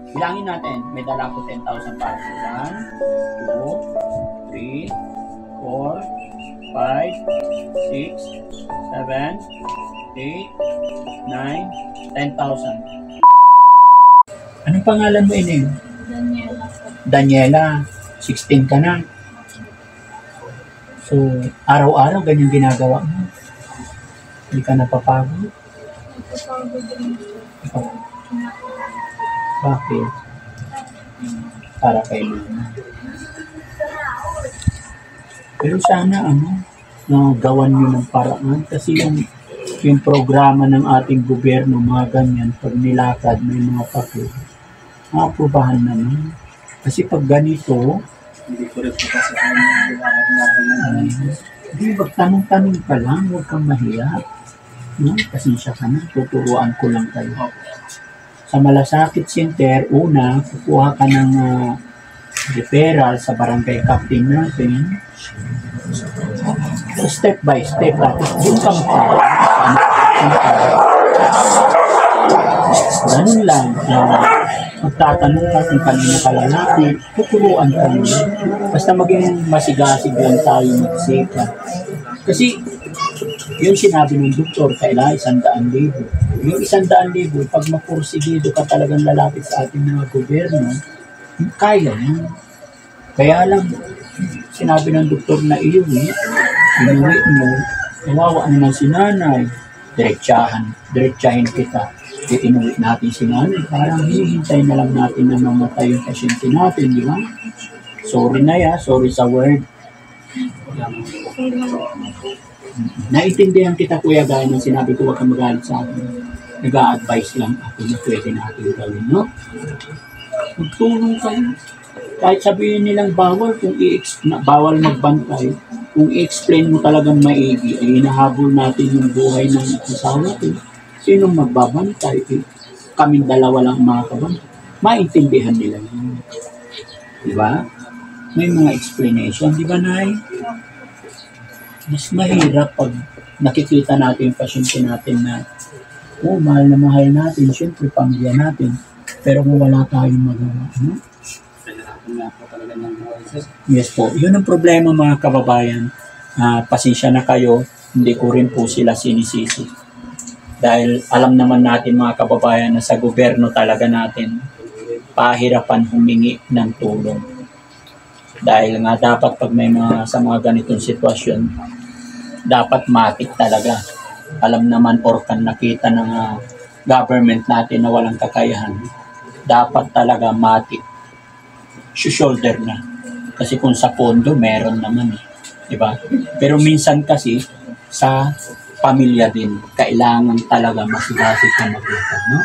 Bilangin natin, may dala ko 10,000 para sa 1, 2, 3, 4, 5, 6, 7, 8, 9, 10,000. Anong pangalan mo, Ining? Daniela po. Daniela, 16 ka na. So, araw-araw ganyan ginagawa mo. Hindi ka napapagod. Nagpapagod rin po. Bakit? Para kay mama. Pero sana gawan nyo ng paraan kasi yung programa ng ating gobyerno, mga ganyan, pag nilakad, may mga papel, maaprobahan naman. Kasi pag ganito, Hindi ko rin po kasi ang hindi, magtanong-tanong ka lang, huwag kang mahiya. No? Pasensya ka na, tuturuan ko lang kayo. Sa Malasakit Center, una, kukuha ka ng referral sa barangay captain natin. Step by step, tapos doon ka ganun lang. Magtatanong ka kung kanina ka lalapit, tuturuan ka nyo. Basta maging masigasig lang tayo magsika. Kasi, yung sinabi ng doktor, kailangan 100,000. Yung 100,000, pag mapursigido ka talagang lalapit sa ating mga gobyerno, kaya yan. Kaya lang, sinabi ng doktor na inuwi mo, kawawa naman si nanay, diretsahin kita. Inuwi natin si nanay, parang hinihintay na lang natin na mamatay yung pasyente natin, di ba? Sorry na ya, sorry sa word. Okay lang po. Naintindihan kita, kuya, gaya ng sinabi ko, huwag kang magalit sa akin. Nag-a-advise lang ako na pwede natin gawin, no? Magtulong kayo. Kahit sabihin nilang bawal, bawal magbantay, kung i-explain mo talagang maigi, ay hinahabol natin yung buhay ng asawa ko. Sinong magbabantay? Kaming dalawa lang mga kabantay. Maintindihan nila yun. Di ba? May mga explanation, di ba, Nay? Mas mahirap pag nakikita natin yung pasyente natin na mahal na mahal natin, syempre pamilya natin, pero kung wala tayong magawa, no? Kailangan nga po talaga ng buhay, sir. Yes po, yun ang problema, mga kababayan. Pasensya na kayo, hindi ko rin po sila sinisisi. Dahil alam naman natin, mga kababayan, na sa gobyerno talaga natin pahirapan humingi ng tulong. Dahil nga dapat pag may sa mga ganitong sitwasyon, dapat matik talaga. Alam naman orkan nakita ng government natin na walang kakayahan. Dapat talaga matik. Shoulder na. Kasi kung sa pondo, meron naman eh. Diba? Pero minsan kasi, sa pamilya din, kailangan talaga masigasig na maglakad, no?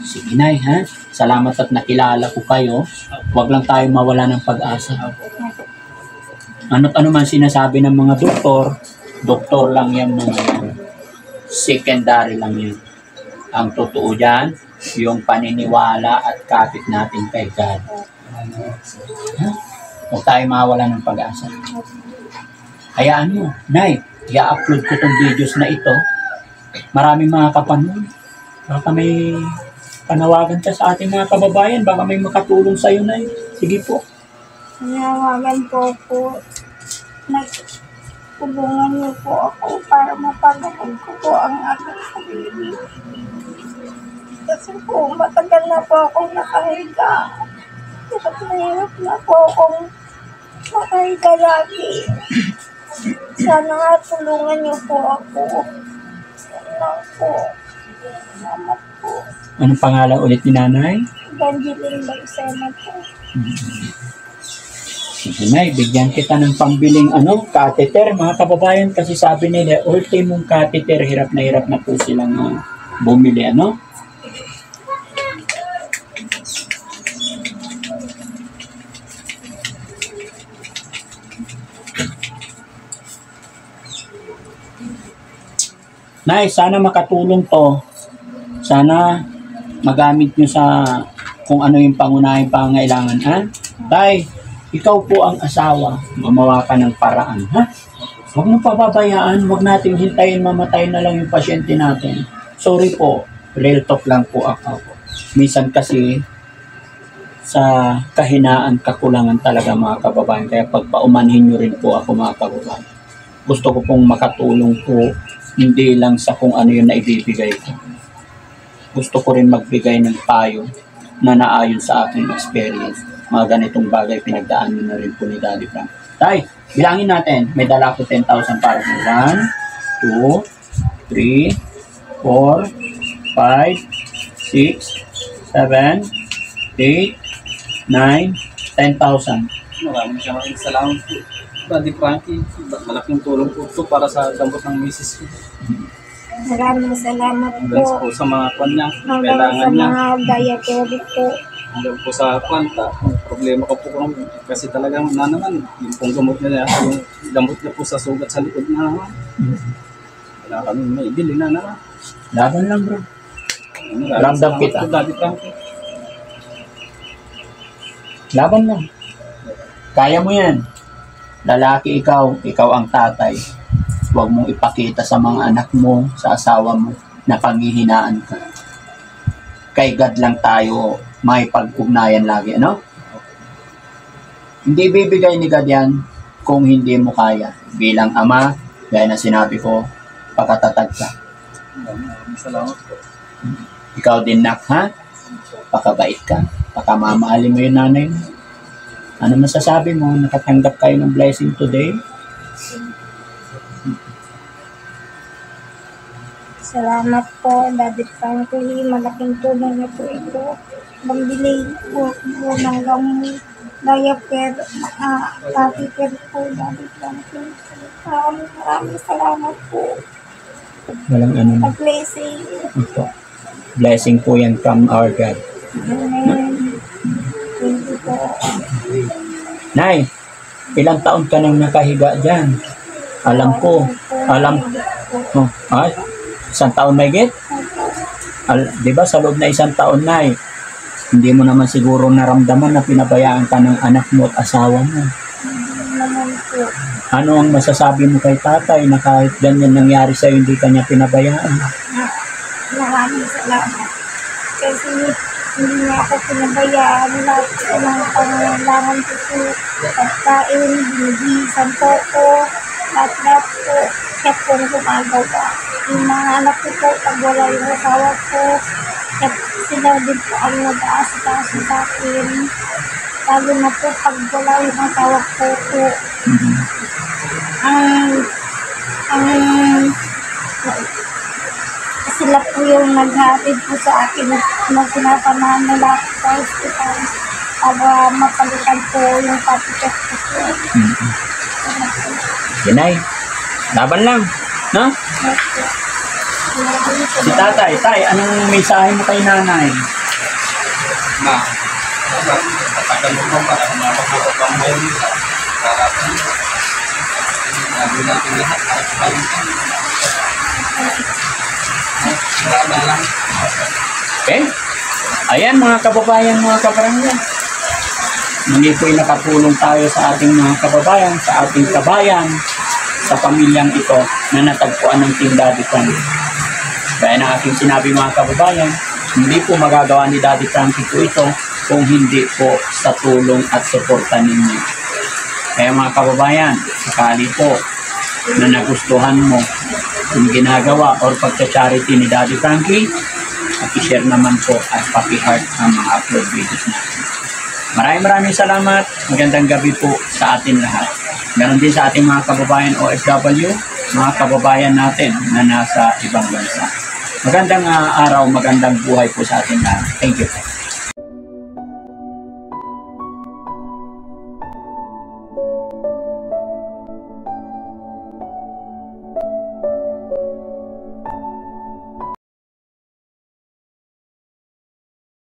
Sige, Nay, ha? Salamat at nakilala ko kayo. Huwag lang tayo mawala ng pag-asa. Ano't ano man sinasabi ng mga doktor lang yan, mga yan. Secondary lang yan. Ang totoo dyan, yung paniniwala at kapit natin kay God. Ha? Huwag tayo mawala ng pag-asa. Hayaan mo, Nay, i-upload ko tong videos na ito. Maraming mga kapanood. Baka may panawagan ka sa ating mga kababayan. Baka may makatulong sa'yo, Nay. Sige po. Panawagan po po. Nagtulungan niyo po ako para mapagaling ko po ang aking sarili. Kasi po, matagal na po akong nakahiga. Hirap na po akong nakahiga lagi. Sana nga tulungan niyo po ako. Yan lang po. Salamat po. Anong pangalan ulit ni Nanay? Evangeline Bagsena po. Sige, Nay, bigyan kita ng pambiling catheter, mga kababayan, kasi sabi nila, ultimong catheter, hirap na po silang bumili, Nay, sana makatulong to. Sana magamit nyo sa kung ano yung pangunahing pangailangan, ha? Tay, ikaw po ang asawa, gumawa ka ng paraan, ha? Huwag mo pababayaan, huwag nating hintayin mamatay na lang yung pasyente natin. Sorry po, real talk lang po ako. Minsan kasi sa kahinaan, kakulangan talaga mga kababayan. Kaya pagpaumanhin nyo rin po ako mga kababayan. Gusto ko pong makatulong po, hindi lang sa kung ano yung naibibigay ko. Gusto ko rin magbigay ng payo na naayon sa aking experience. Mga ganitong bagay, pinagdaanan na rin po ni Daddy Frank. Tay, bilangin natin. May dala ko 10,000 para sa 1, 2, 3, 4, 5, 6, 7, 8, 9, 10,000. Maraming salamat po. Daddy Frankie, malaking tulong po ito para sa gambot ng misis ko. Maraming salamat Hanggang po. po sa mga kwan niya, Hanggang kailangan sa niya. mga dietary po. Hanggang po sa kwanta, problema ko po kung kasi talagang na naman, yung pong gamot niya, yung gamot niya po sa sugat sa likod na naman. Wala kami may bili na naman. Laban lang bro. Maraming Ramdam salamat kita. po, Daddy Frankie. Laban lang. Kaya mo yan. Lalaki ikaw, ikaw ang tatay. Huwag mong ipakita sa mga anak mo, sa asawa mo, na panghihinaan ka. Kay God lang tayo may pag-ugnayan lagi, ano? Hindi bibigay ni God yan kung hindi mo kaya. Bilang ama, gaya na sinabi ko, pakatatag ka. Maraming salamat po. Ikaw din nak, ha? Pakabait ka. Pakamamahalin mo yung nanay mo. Ano masasabi mo? Nakatanggap kayo ng blessing today? Salamat po, Daddy Frankie. Malaking tulong na po ito. Pambili po ng gamot. Diaper, catheter po, Daddy Frankie. Maraming salamat po. Walang ano na. Pag-blessing. Ito. Blessing po yan from our God. Amen. Thank you po. Nay, ilang taon ka nang nakahiga dyan? Alam ko. Oh, ay, 1 taon may git? Di ba sa loob na 1 taon, Nay, hindi mo naman siguro naramdaman na pinabayaan ka ng anak mo at asawa mo. Naman po. Ano ang masasabi mo kay tatay na kahit ganyan nangyari sa'yo, hindi ka niya pinabayaan? Maraming salamat. Kasi hindi niya ako pinabayaan. Lahat ko ng pangangailangan ko po. Pagkain, binibisan po ko. Lahat po. Kaya po gumagawa. Yung mga anak ko po, pag wala yung asawa ko, kaya sila din po ang nag-aasikaso sa akin. Lalo na po pag wala yung asawa ko po. Sila po yung naghatid po sa akin na sinasamahan nila ako sa hospital para mapalitan po yung patikas ko po. Nay, laban lang. No? Si tatay, tay, anong mensahe mo kay nanay? Na, patagal mo pa para mapapapag ang bayan sa harapan. Sabi natin lahat para sa palitan. Salamat lang. Okay? Ayan mga kababayan, mga kabarangay. Muli po'y nakatulong tayo sa ating mga kababayan, sa ating kabayan, sa pamilyang ito na natagpuan ng Team Daddy Frankie. Kaya na aking sinabi mga kababayan, hindi po magagawa ni Daddy Frankie po ito kung hindi po sa tulong at suporta ninyo. Kaya mga kababayan, sakali po na nagustuhan mo yung ginagawa or pagka-charity ni Daddy Frankie, paki-share naman po at paki-heart ang mga upload videos natin. Maraming salamat. Magandang gabi po sa atin lahat. Ganon din sa ating mga kababayan OFW, mga kababayan natin na nasa ibang bansa. Magandang araw, magandang buhay po sa atin lahat. Thank you po.